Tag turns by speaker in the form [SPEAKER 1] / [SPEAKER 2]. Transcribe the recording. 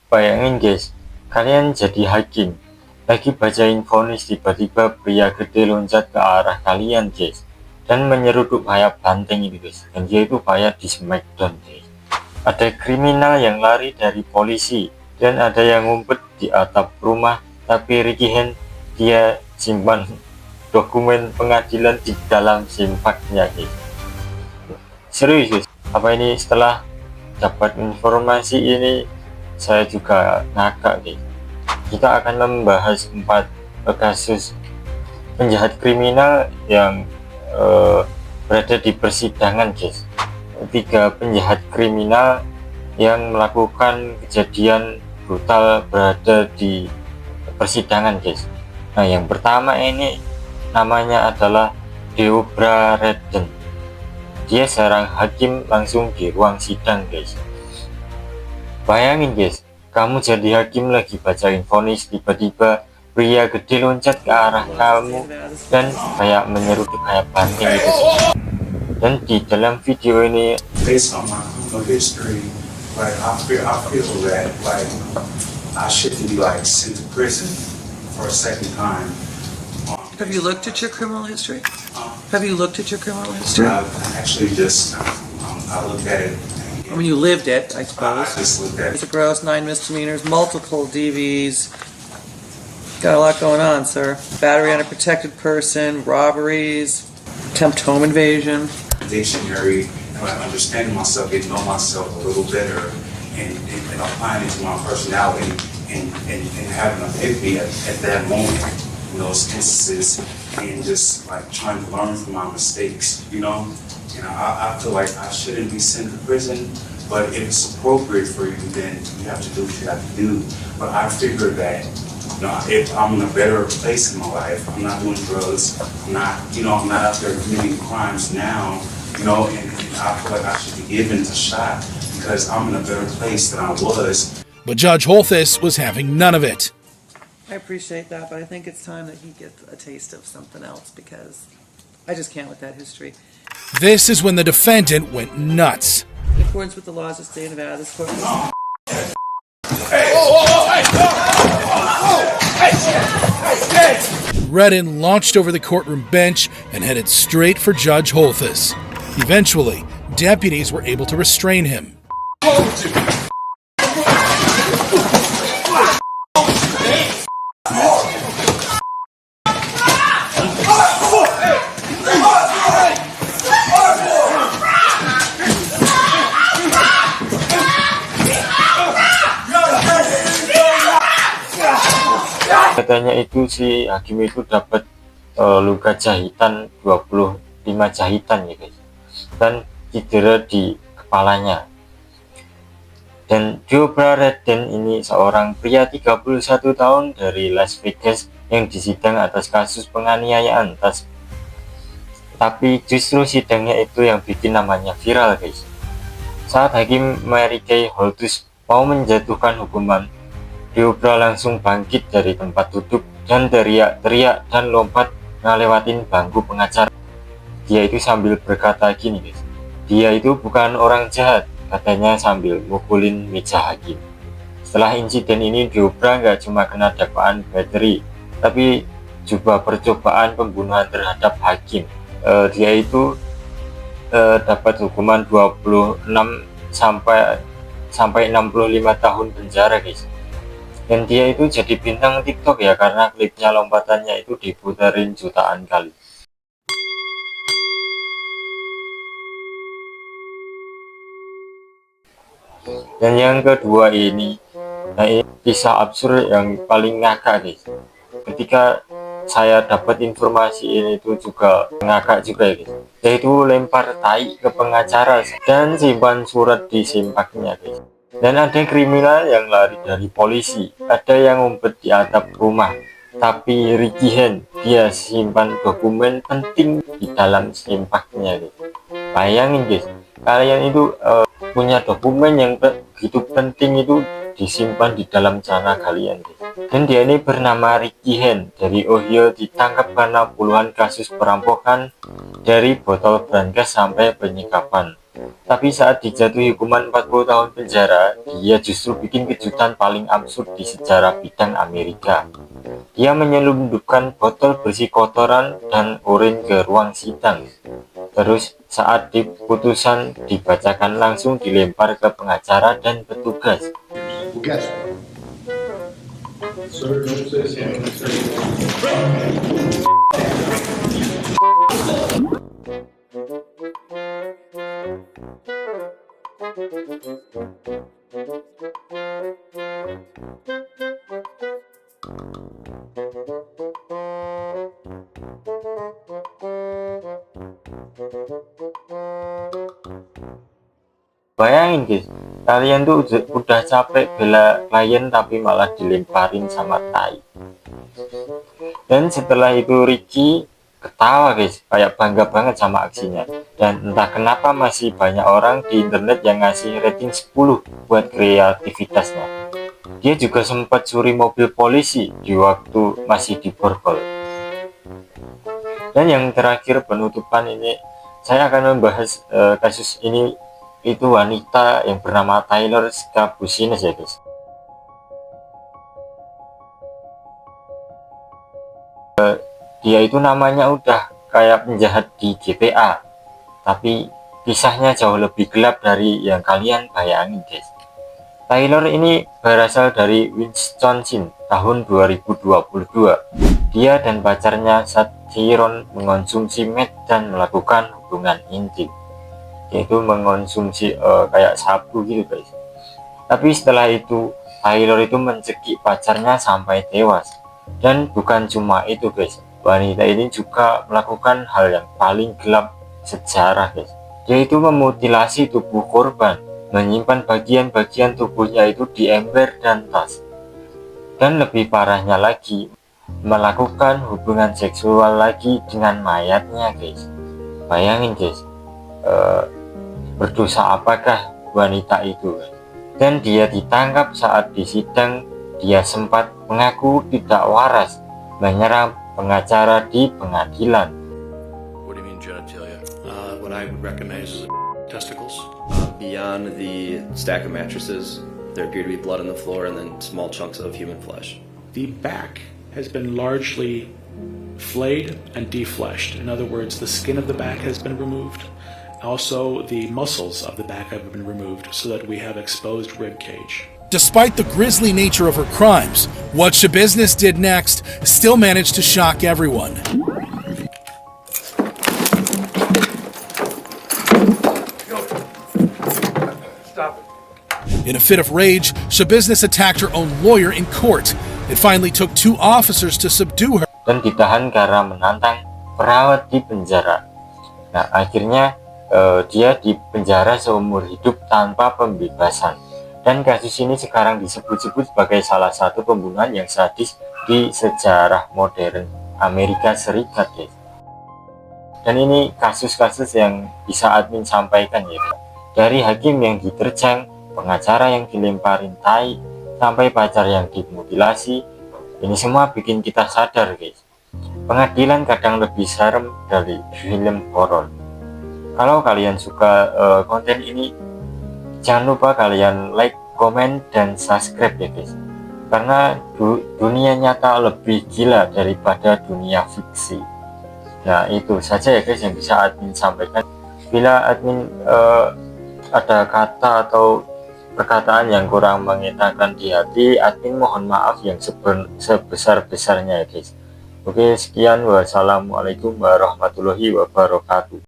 [SPEAKER 1] Bayangin guys, kalian jadi hakim, lagi bacain vonis, tiba-tiba pria gede loncat ke arah kalian guys, dan menyeruduk kayak banteng itu guys, dan dia itu kayak di smackdown guys. Ada kriminal yang lari dari polisi, dan ada yang ngumpet di atap rumah, tapi Ricky Hand dia simpan dokumen pengadilan di dalam simpaknya guys. Serius guys, apa ini setelah dapat informasi ini saya juga ngakak guys. Kita akan membahas 4 kasus penjahat kriminal yang berada di persidangan guys. 3 penjahat kriminal yang melakukan kejadian brutal berada di persidangan guys. Nah, yang pertama ini namanya adalah Deobra Redden. Dia seorang hakim langsung di ruang sidang guys. Bayangin guys, kamu jadi hakim lagi bacain vonis, tiba-tiba pria gede loncat ke arah kamu dan kayak menyeruduk kayak banteng gitu. Dan di dalam video ini,
[SPEAKER 2] based on my criminal history, like I feel that like I shouldn't be like sent to prison for a second time.
[SPEAKER 3] Have you looked at your criminal history? Have you looked at your criminal history?
[SPEAKER 2] I actually just I looked at it.
[SPEAKER 3] I mean, you lived it, I suppose.
[SPEAKER 2] I just looked at
[SPEAKER 3] It's
[SPEAKER 2] it.
[SPEAKER 3] a gross 9 misdemeanors, multiple DVs. Got a lot going on, sir. Battery on a protected person, robberies, attempt home invasion.
[SPEAKER 2] Dictionary, and like understanding myself, getting to know myself a little better, and applying it to my personality, and having an epiphany at that moment in those instances, and just like trying to learn from my mistakes, you know. You know, I feel like I shouldn't be sent to prison, but if it's appropriate for you, then you have to do what you have to do. But I figured that, you know, if I'm in a better place in my life, I'm not doing drugs, I'm not out there committing crimes now, you know, and I feel like I should be given a shot because I'm in a better place than I was.
[SPEAKER 4] But Judge Holthus was having none of it.
[SPEAKER 3] I appreciate that, but I think it's time that he gets a taste of something else because I just can't with that history.
[SPEAKER 4] This is when the defendant went nuts.
[SPEAKER 3] In accordance with the laws of the state of Nevada, this court must...
[SPEAKER 4] Redden launched over the courtroom bench and headed straight for Judge Holthus. Eventually, deputies were able to restrain him.
[SPEAKER 1] katanya itu si hakim itu dapat luka jahitan 25 jahitan ya guys, dan cedera di kepalanya. Dan Deobra Redden ini seorang pria 31 tahun dari Las Vegas yang disidang atas kasus penganiayaan tapi justru sidangnya itu yang bikin namanya viral guys. Saat hakim Mary Kay Holthus mau menjatuhkan hukuman, Deobra langsung bangkit dari tempat duduk dan teriak-teriak dan lompat ngelewatin bangku pengacara. Dia itu sambil berkata gini guys, dia itu bukan orang jahat, katanya sambil mukulin meja hakim. Setelah insiden ini, Deobra nggak cuma kena dakwaan battery, tapi juga percobaan pembunuhan terhadap hakim. Dia itu dapat hukuman 26 sampai 65 tahun penjara guys. Dan dia itu jadi bintang TikTok ya, karena klipnya lompatannya itu diputarin jutaan kali. Dan yang kedua ini, nah ini kisah absurd yang paling ngakak guys. Ketika saya dapat informasi ini itu juga ngakak juga ya guys, yaitu lempar tai ke pengacara dan simpan surat di simpaknya guys. Dan ada kriminal yang lari dari polisi, ada yang ngumpet di atap rumah, tapi Ricky Hand dia simpan dokumen penting di dalam simpaknya guys. Bayangin guys, kalian itu punya dokumen yang begitu penting itu disimpan di dalam celana kalian guys. Dan dia ini bernama Ricky Hand dari Ohio, ditangkap karena puluhan kasus perampokan dari botol brand gas sampai penyekapan. Tapi saat dijatuhi hukuman 40 tahun penjara, dia justru bikin kejutan paling absurd di sejarah bidang Amerika. Dia menyelundupkan botol bersih kotoran dan urin ke ruang sidang. Terus saat putusan dibacakan langsung dilempar ke pengacara dan petugas.
[SPEAKER 5] Well, guess what? Sir, don't say
[SPEAKER 1] Bayangin guys, kalian tuh udah capek bela klien tapi malah dilemparin sama tai. Dan setelah itu Ricky ketawa guys, kayak bangga banget sama aksinya. Dan entah kenapa masih banyak orang di internet yang ngasih rating 10 buat kreativitasnya. Dia juga sempat curi mobil polisi di waktu masih di borgol. Dan yang terakhir penutupan ini, saya akan membahas kasus ini. Itu wanita yang bernama Taylor Scabusines ya guys. Dia itu namanya udah kayak penjahat di GTA, tapi kisahnya jauh lebih gelap dari yang kalian bayangin guys. Taylor ini berasal dari Wisconsin tahun 2022. Dia dan pacarnya Sharon mengonsumsi meth dan melakukan hubungan intim, yaitu mengonsumsi kayak sabu gitu guys. Tapi setelah itu Taylor itu mencekik pacarnya sampai tewas. Dan bukan cuma itu guys, wanita ini juga melakukan hal yang paling gelap sejarah guys, yaitu memutilasi tubuh korban, menyimpan bagian-bagian tubuhnya itu di ember dan tas. Dan lebih parahnya lagi, melakukan hubungan seksual lagi dengan mayatnya guys. Bayangin guys, berdosa apakah wanita itu? Dan dia ditangkap saat di sidang. Dia sempat mengaku tidak waras, menyerang pengacara di pengadilan.
[SPEAKER 6] What do you mean genitalia? What I would recognize as testicles.
[SPEAKER 7] Beyond the stack of mattresses, there appear to be blood on the floor and then small chunks of human flesh.
[SPEAKER 8] The back has been largely flayed and defleshed. In other words, the skin of the back has been removed. Also, the muscles of the back have been removed so that we have exposed rib cage.
[SPEAKER 4] Despite the grisly nature of her crimes, what Shabiznes did next still managed to shock everyone. In a fit of rage, Shabiznes attacked her own lawyer in court. It finally took 2 officers to subdue her.
[SPEAKER 1] Dan ditahan karena menantang perawat di penjara. Nah, akhirnya dia di penjara seumur hidup tanpa pembebasan. Dan kasus ini sekarang disebut-sebut sebagai salah satu pembunuhan yang sadis di sejarah modern Amerika Serikat guys. Dan ini kasus-kasus yang bisa admin sampaikan ya, dari hakim yang diterjang, pengacara yang dilemparin tai, sampai pacar yang dimutilasi. Ini semua bikin kita sadar guys, pengadilan kadang lebih serem dari film horor. Kalau kalian suka konten ini, jangan lupa kalian like, komen, dan subscribe ya guys. Karena dunia nyata lebih gila daripada dunia fiksi. Nah itu saja ya guys yang bisa admin sampaikan. Bila admin ada kata atau perkataan yang kurang mengenakan di hati, admin mohon maaf yang sebesar-besarnya ya guys. Oke, sekian, wassalamualaikum warahmatullahi wabarakatuh.